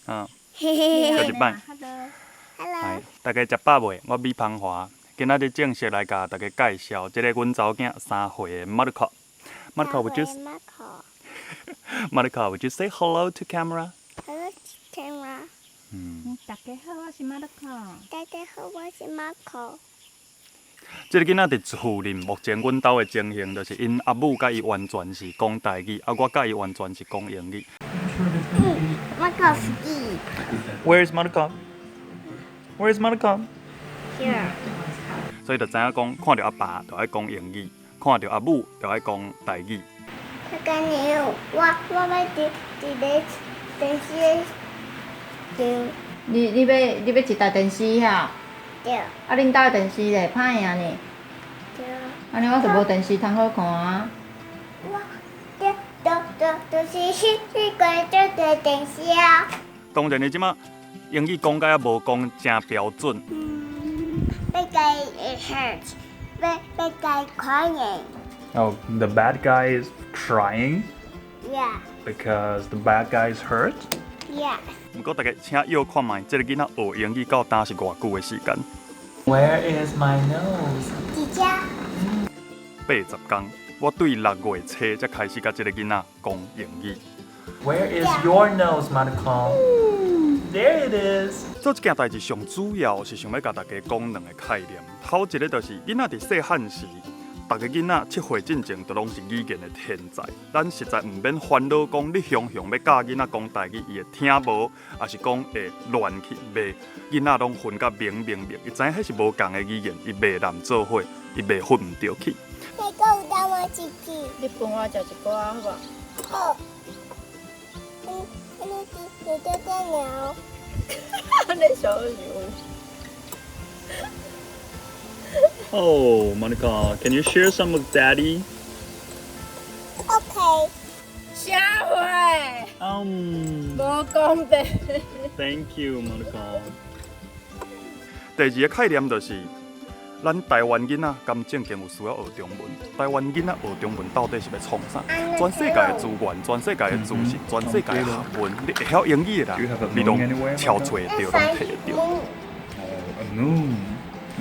啊，嘿再一摆。 Hello，嗨，大家食饱未？我米芳华，今仔日正式来甲大家介绍，这个阮查某囝3岁的 Marco。Marco, would you Marco, would you say hello to camera? Hello, camera。大家好，我是马德克。大家好，我是 Marco。这个囡仔伫厝里，目前阮兜的情形就是因阿母甲伊完全是讲台语，啊，我甲伊完全是讲英语。Marco ski Where's Marco? Where's Marco? here。所以就知影讲，看到阿爸就爱讲英语，看到阿母就爱讲台语。他跟你我要伫咧电视顶你要一台电视遐？对啊，恁兜的电视咧歹呀呢？对。安尼我就无电视通好看啊。我就是去关这个电视啊。当然，你即马英语讲甲也无讲真标准。Big guy it hurts. Big guy crying. Oh, the bad guy is crying Yeah. because the bad guy is hurt. Yeah. 不过大家请要看卖，这个囡仔学英语到当是偌久的时间？Where is my nose？姐姐。 ？80天，我对6月初才开始甲这个囡仔讲英语。Where is your nose, Marco? There it is. 做这件代志上主要是想要甲大家讲2个概念。头一个就是囡仔伫细汉时，逐个囡仔7岁进前都拢是语言的天才。咱实在毋免烦恼讲你常教囡仔讲台语，伊会听无，还是讲会乱去袂。囡仔拢分甲明，伊知影迄是无共的语言，伊袂难做伙，伊袂分毋着去。那个有当我自己。你分我食一寡好无？好。你在电脑。你小牛。Oh, Monica, can you share some with Daddy? OK。啥货？无公平。 Thank you, Monica. 第二个概念就是，咱台湾囡仔敢正经有需要学中文？台湾囡仔学中文到底是要创啥？全世界的资源、全世界的知识、全世界的学问，你会晓英语的人，你拢超找得到，拢摕得到。 Oh, a moon.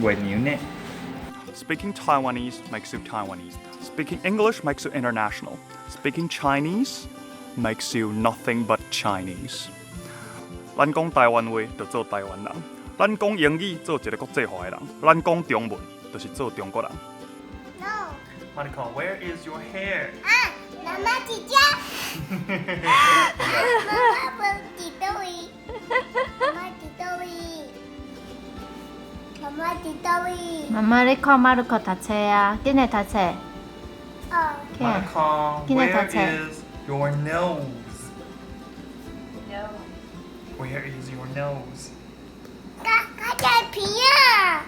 When you net. Speaking Taiwanese makes you Taiwanese. Speaking English makes you international. Speaking Chinese makes you nothing but Chinese. 咱讲台湾话，就做台湾人；咱讲英语，做一个国际化的人；咱讲中文，就是做中国人。 No。 Marco, where is your hair? 妈妈姐姐。妈妈伫倒位？妈妈伫倒位？妈妈伫倒位？妈妈咧看马鲁克读册啊，紧来读册。哦。 Marco, Can I where touch it? is your nose? No. Where is your nose? 他在皮啊。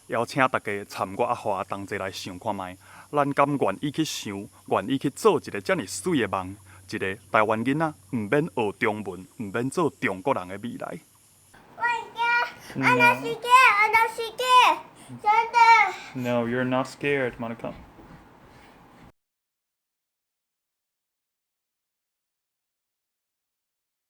邀请大家参我阿华同齐来想看卖，咱敢愿意去想，愿意去做一个遮尔水的梦，一个台湾囡仔毋免学中文，毋免做中国人的未来。我的世界，我的世界，真的。 No, you're not scared, Monica.